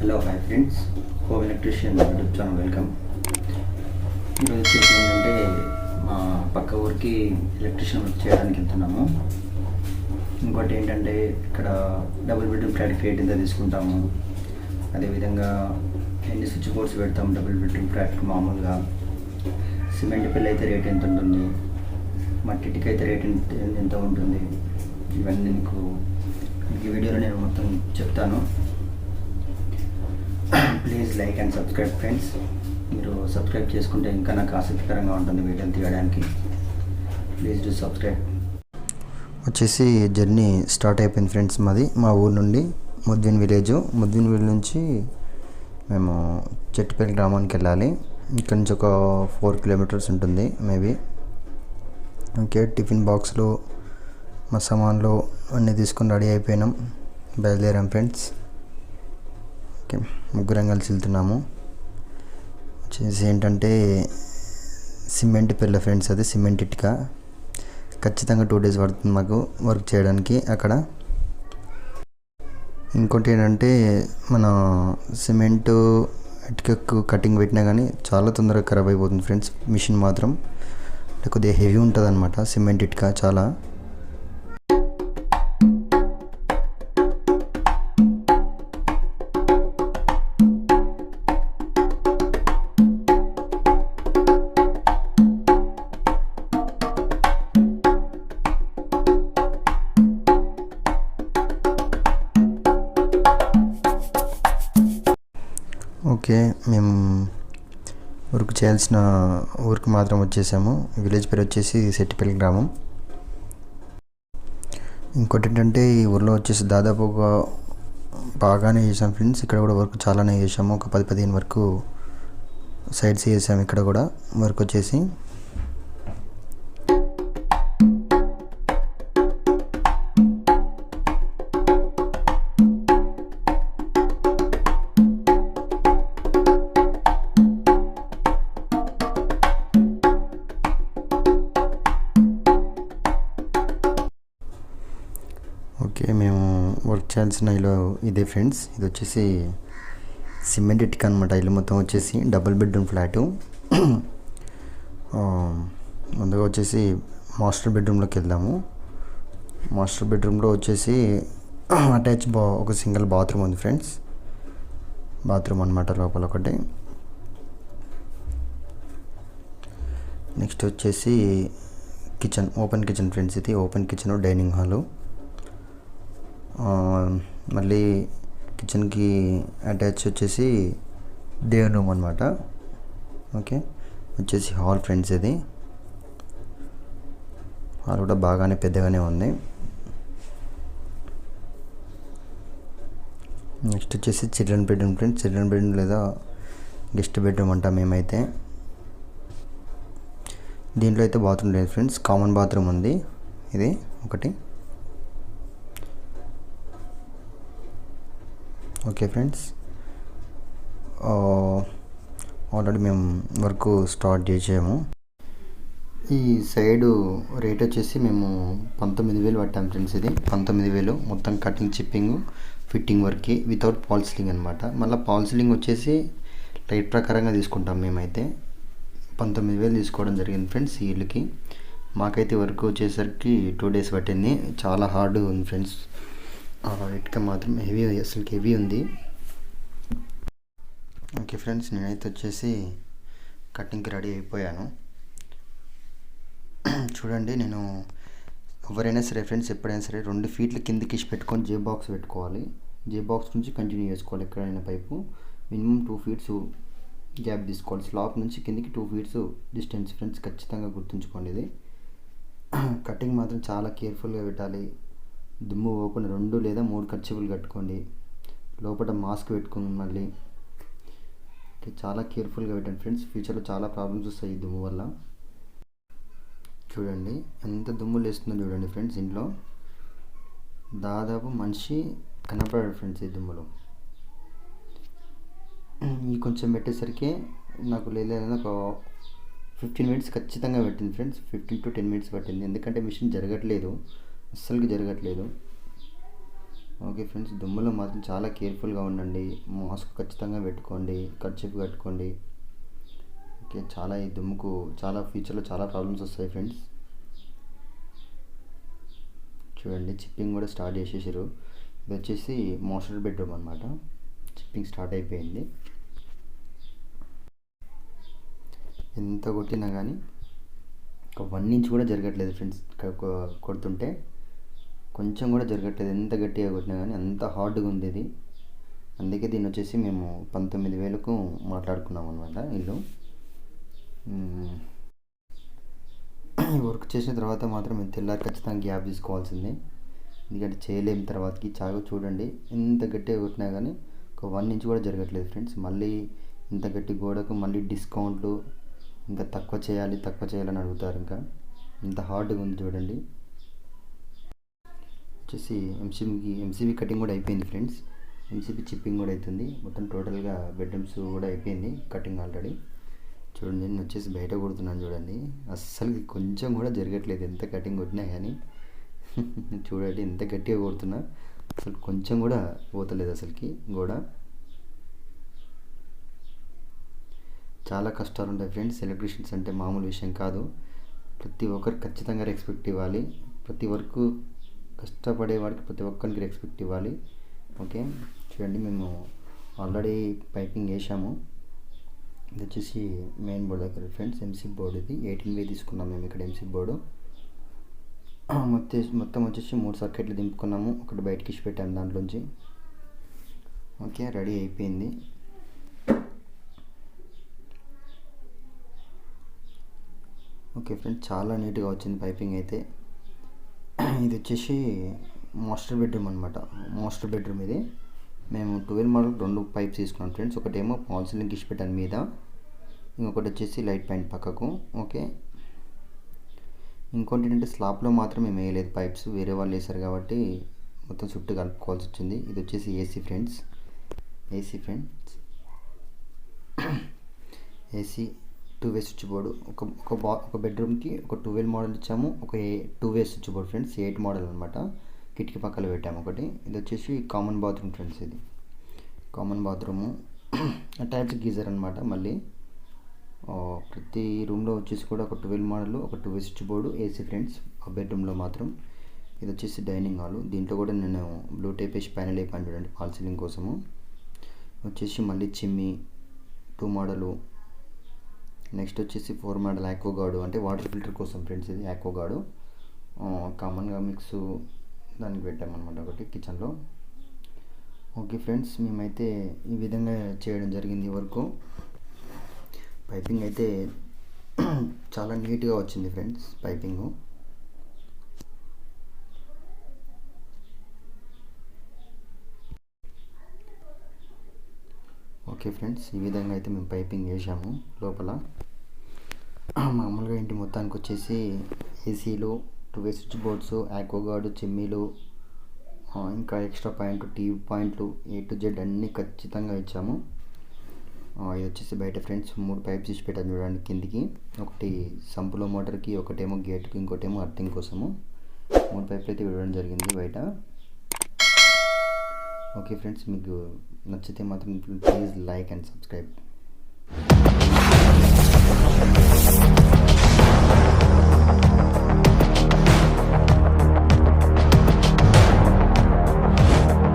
Hello hi friends, electrician YouTube channel welcome. ఈరోజు వచ్చేసి ఏంటంటే మా పక్క ఊరికి ఎలక్ట్రిషియన్ వర్క్ చేయడానికి వెళ్తున్నాము. ఇంకోటి ఏంటంటే ఇక్కడ డబుల్ బెడ్రూమ్ ఫ్లాట్ రేట్ ఎంత తీసుకుంటాము, అదేవిధంగా ఎన్ని స్విచ్ బోర్డ్స్ పెడతాము డబుల్ బెడ్రూమ్ ఫ్లాట్కి. మామూలుగా సిమెంట్ పిల్ అయితే రేట్ ఎంత ఉంటుంది, మట్టికి అయితే రేట్ ఎంత ఉంటుంది, ఇవన్నీ మీకు ఈ వీడియోలో నేను మొత్తం చెప్తాను. Please like and subscribe friends. మీరు సబ్స్క్రైబ్ చేసుకుంటే ఇంకా నాకు ఆసక్తికరంగా ఉంటుంది వీడియోలు తీయడానికి. Please do subscribe. వచ్చేసి జర్నీ స్టార్ట్ అయిపోయింది ఫ్రెండ్స్. మా ఊరు నుండి ముద్విన్ విలేజ్ నుంచి మేము చెట్టుపల్లి గ్రామానికి వెళ్ళాలి. ఇక్కడ నుంచి ఒక 4 కిలోమీటర్స్ ఉంటుంది మేబీ. ఓకే, టిఫిన్ బాక్స్లో మా సామాన్లు అన్నీ తీసుకొని రెడీ అయిపోయినాం, బయలుదేరాం ఫ్రెండ్స్. ఓకే, ముగ్గురం కలిసి వెళ్తున్నాము. వచ్చేసి ఏంటంటే సిమెంట్ పిల్ల ఫ్రెండ్స్, అది సిమెంట్ ఇటుక. ఖచ్చితంగా 2 days పడుతుంది మాకు వర్క్ చేయడానికి అక్కడ. ఇంకోటి ఏంటంటే మన సిమెంట్ ఇటుకకు కటింగ్ పెట్టినా కానీ చాలా తొందరగా ఖరాబ్ అయిపోతుంది ఫ్రెండ్స్. మిషన్ మాత్రం కొద్దిగా హెవీ ఉంటుంది అనమాట సిమెంట్ ఇటుక చాలా. ఓకే, మేము వర్క్ చేయాల్సిన ఊరికి మాత్రం వచ్చేసాము. విలేజ్ పేరు వచ్చేసి సెట్టిపల్లి గ్రామం. ఇంకోటి ఏంటంటే ఈ ఊర్లో వచ్చేసి దాదాపుగా బాగానే చేసాం ఫ్రెండ్స్. ఇక్కడ కూడా వర్క్ చాలానే చేసాము, ఒక 10-15 వరకు సైడ్స్ చేసాము. ఇక్కడ కూడా వర్క్ వచ్చేసి ఓకే. మేము వర్క్ చేయాల్సిన ఇల్లు ఇదే ఫ్రెండ్స్. ఇది వచ్చేసి సిమెంట్ ఇటుక అనమాట. ఇల్లు మొత్తం వచ్చేసి డబుల్ బెడ్రూమ్ ఫ్లాటు. ముందుగా వచ్చేసి మాస్టర్ బెడ్రూమ్లోకి వెళ్దాము. మాస్టర్ బెడ్రూమ్లో వచ్చేసి అటాచ్ ఒక సింగిల్ బాత్రూమ్ ఉంది ఫ్రెండ్స్. బాత్రూమ్ అనమాట లోపల ఒకటి. నెక్స్ట్ వచ్చేసి కిచెన్, ఓపెన్ కిచెన్ ఫ్రెండ్స్. ఇది ఓపెన్ కిచెన్, డైనింగ్ హాలు. మళ్ళీ కిచెన్కి అటాచ్ వచ్చేసి దేవుని రూమ్ అనమాట. ఓకే, వచ్చేసి హాల్ ఫ్రెండ్స్. ఇది హాల్ కూడా బాగానే పెద్దగానే ఉంది. నెక్స్ట్ వచ్చేసి children bedroom friends. Children bedroom లేదా గెస్ట్ బెడ్రూమ్ అంటాం మేమైతే. దీంట్లో అయితే బాత్రూమ్ లేదు ఫ్రెండ్స్, కామన్ బాత్రూమ్ ఉంది ఇది ఒకటి. ఓకే ఫ్రెండ్స్, ఆల్రెడీ మేము వర్క్ స్టార్ట్ చేసాము. ఈ సైడు రేట్ వచ్చేసి మేము 19,000 పట్టాం ఫ్రెండ్స్. ఇది 19,000 మొత్తం కటింగ్, చిప్పింగ్, ఫిట్టింగ్ వర్క్కి వితౌట్ పాల్ సీలింగ్ అనమాట. మళ్ళీ పాల్ సీలింగ్ వచ్చేసి రేట్ ప్రకారంగా తీసుకుంటాం మేమైతే. 19,000 తీసుకోవడం జరిగింది ఫ్రెండ్స్ ఈ ఇల్లుకి. మాకైతే వర్క్ వచ్చేసరికి 2 days పట్టింది. చాలా హార్డ్ ఉంది ఫ్రెండ్స్. ఇటుక మాత్రం హెవీ, అసలు హెవీ ఉంది. ఓకే ఫ్రెండ్స్, నేనైతే వచ్చేసి కటింగ్కి రెడీ అయిపోయాను. చూడండి, నేను ఎవరైనా సరే ఫ్రెండ్స్, ఎప్పుడైనా సరే 2 feet కిందకి పెట్టుకొని జే బాక్స్ పెట్టుకోవాలి. జే బాక్స్ నుంచి కంటిన్యూ చేసుకోవాలి. ఎక్కడైనా పైపు మినిమం 2 feet గ్యాప్ తీసుకోవాలి. స్లాబ్ నుంచి కిందికి 2 feet డిస్టెన్స్ ఫ్రెండ్స్, ఖచ్చితంగా గుర్తుంచుకోండి. ఇది కటింగ్ మాత్రం చాలా కేర్ఫుల్గా పెట్టాలి. దుమ్ము పోకుండా 2 లేదా 3 కర్చీపులు కట్టుకోండి. లోపల మాస్క్ పెట్టుకోండి. మళ్ళీ చాలా కేర్ఫుల్గా పెట్టండి ఫ్రెండ్స్. ఫ్యూచర్లో చాలా ప్రాబ్లమ్స్ వస్తాయి ఈ దుమ్ము వల్ల. చూడండి ఎంత దుమ్ము లేస్తుందో చూడండి ఫ్రెండ్స్. ఇంట్లో దాదాపు మనిషి కనపడాడు ఫ్రెండ్స్ ఈ దుమ్ములో. ఈ కొంచెం పెట్టేసరికి నాకు లేదన్నా ఒక 15 minutes ఖచ్చితంగా పెట్టింది ఫ్రెండ్స్. 15 to 10 minutes పట్టింది. ఎందుకంటే మిషన్ జరగట్లేదు, అస్సలుకి జరగట్లేదు. ఓకే ఫ్రెండ్స్, దుమ్ములో మాత్రం చాలా కేర్ఫుల్గా ఉండండి. మాస్క్ ఖచ్చితంగా పెట్టుకోండి, కర్చీఫ్ కట్టుకోండి. ఓకే, చాలా ఈ దుమ్ముకు చాలా ఫ్యూచర్లో చాలా ప్రాబ్లమ్స్ వస్తాయి ఫ్రెండ్స్. చూడండి, చిప్పింగ్ కూడా స్టార్ట్ చేసేసారు. ఇది వచ్చేసి మాస్టర్ బెడ్రూమ్ అనమాట. చిప్పింగ్ స్టార్ట్ అయిపోయింది. ఎంత కొట్టినా కానీ ఒక 1 ఇంచ్ కూడా జరగట్లేదు ఫ్రెండ్స్. కొడుతుంటే కొంచెం కూడా జరగట్లేదు. ఎంత గట్టిగా కొట్టినా కానీ అంత హార్డ్గా ఉంది ఇది. అందుకే దీన్ని వచ్చేసి మేము 19,000కు మాట్లాడుకున్నాం అనమాట ఇల్లు. ఈ వర్క్ చేసిన తర్వాత మాత్రం మేము తెల్లారి ఖచ్చితంగా గ్యాప్ తీసుకోవాల్సిందే. ఎందుకంటే చేయలేము తర్వాతకి. చూడండి, ఎంత గట్టిగా కొట్టినా కానీ ఒక 1 ఇంచ్ కూడా జరగట్లేదు ఫ్రెండ్స్. మళ్ళీ ఇంత గట్టి గోడకు మళ్ళీ డిస్కౌంట్లు ఇంకా తక్కువ చేయాలని అడుగుతారు. ఇంకా ఇంత హార్డ్గా ఉంది చూడండి. వచ్చేసి ఎంసీబీ కటింగ్ కూడా అయిపోయింది ఫ్రెండ్స్. ఎంసీబీ చిప్పింగ్ కూడా అవుతుంది. మొత్తం టోటల్గా బెడ్రూమ్స్ కూడా అయిపోయింది కటింగ్ ఆల్రెడీ. చూడండి, నేను వచ్చేసి బయట కొడుతున్నాను చూడండి. అస్సలు కొంచెం కూడా జరగట్లేదు ఎంత కటింగ్ కొట్టినా కానీ. చూడండి ఎంత గట్టిగా కొడుతున్నా, అసలు కొంచెం కూడా పోతలేదు అసలుకి గోడ. చాలా కష్టాలు ఉంటాయి ఫ్రెండ్స్. ఎలక్ట్రీషియన్స్ అంటే మామూలు విషయం కాదు. ప్రతి ఒక్కరికి ఖచ్చితంగా రెస్పెక్ట్ ఇవ్వాలి. ప్రతి వర్క్ కష్టపడే వాడికి ప్రతి ఒక్కరికి రెస్పెక్ట్ ఇవ్వాలి. ఓకే, చూడండి, మేము ఆల్రెడీ పైపింగ్ వేసాము. ఇది వచ్చేసి మెయిన్ బోర్డు దగ్గర ఫ్రెండ్స్. ఎంసీ బోర్డు ఇది 18 తీసుకున్నాం మేము ఇక్కడ ఎంసీ బోర్డు. మొత్తం వచ్చేసి 3 సర్క్యూట్లు దింపుకున్నాము. ఒకటి బయటకి ఇచ్చి పెట్టాము దాంట్లోంచి. ఓకే, రెడీ అయిపోయింది. ఓకే ఫ్రెండ్స్, చాలా నీట్గా వచ్చింది పైపింగ్ అయితే. ఇది వచ్చేసి మాస్టర్ బెడ్రూమ్ అనమాట. మాస్టర్ బెడ్రూమ్ ఇది. మేము 12 మోడల్ 2 పైప్స్ తీసుకున్నాం ఫ్రెండ్స్. ఒకటేమో ఫాల్ సీలింగ్ ఇచ్చి పెట్టాను మీద, ఇంకొకటి వచ్చేసి లైట్ పాయింట్ పక్కకు. ఓకే, ఇంకోటి ఏంటంటే స్లాబ్లో మాత్రం మేము వేయలేదు పైప్స్, వేరే వాళ్ళు వేశారు కాబట్టి మొత్తం చుట్టూ కలుపుకోవాల్సి వచ్చింది. ఇది వచ్చేసి ఏసీ ఫ్రెండ్స్. ఏసీ 2 వే స్విచ్ బోర్డు. ఒక బెడ్రూమ్కి ఒక 12 మోడల్ ఇచ్చాము. ఒక 2 వే స్విచ్ బోర్డు ఫ్రెండ్స్. 8 మోడల్ అనమాట. కిటికీ పక్కన పెట్టాము ఒకటి. ఇది వచ్చేసి కామన్ బాత్రూమ్ ఫ్రెండ్స్. ఇది కామన్ బాత్రూము. అటాచ్ గీజర్ అనమాట. మళ్ళీ ప్రతి రూమ్లో వచ్చేసి కూడా ఒక 12 మోడల్, ఒక 2 వే స్విచ్ బోర్డు, ఏసీ ఫ్రెండ్స్ ఆ బెడ్రూమ్లో మాత్రం. ఇది వచ్చేసి డైనింగ్ హాలు. దీంట్లో కూడా నేను బ్లూ టేప్ వేసి పైన లేపాను చూడండి ఫాల్ సీలింగ్ కోసము. వచ్చేసి మళ్ళీ చిమ్మి 2 మోడలు. నెక్స్ట్ వచ్చేసి 4 మోడల్ యాక్వాగార్డు, అంటే వాటర్ ఫిల్టర్ కోసం ఫ్రెండ్స్. ఇది యాక్వాగార్డు కామన్గా మిక్స్ దానికి పెట్టామన్నమాట ఒకటి కిచెన్లో. ఓకే ఫ్రెండ్స్, మేమైతే ఈ విధంగా చేయడం జరిగింది వరకు. పైపింగ్ అయితే చాలా నీట్గా వచ్చింది ఫ్రెండ్స్ పైపింగు. ఓకే ఫ్రెండ్స్, ఈ విధంగా అయితే మేము పైపింగ్ వేసాము లోపల. మామూలుగా ఇంటి మొత్తానికి వచ్చేసి ఏసీలు, 2 వే స్విచ్ బోర్డ్స్, యాక్వాగార్డు, చిమ్మీలు, ఇంకా ఎక్స్ట్రా పాయింట్, టీవీ పాయింట్లు, A to Z అన్నీ ఖచ్చితంగా ఇచ్చాము. ఇది వచ్చేసి బయట ఫ్రెండ్స్ 3 పైప్స్ ఇచ్చి పెట్టాను చూడండి కిందికి. ఒకటి సంపులో మోటార్కి, ఒకటేమో గేట్కి, ఇంకోటేమో అర్థింగ్ కోసము. 3 పైపులు అయితే ఇవ్వడం జరిగింది బయట. ఓకే ఫ్రెండ్స్, మీకు నచ్చితే మాత్రం ప్లీజ్ లైక్ అండ్ సబ్స్క్రైబ్.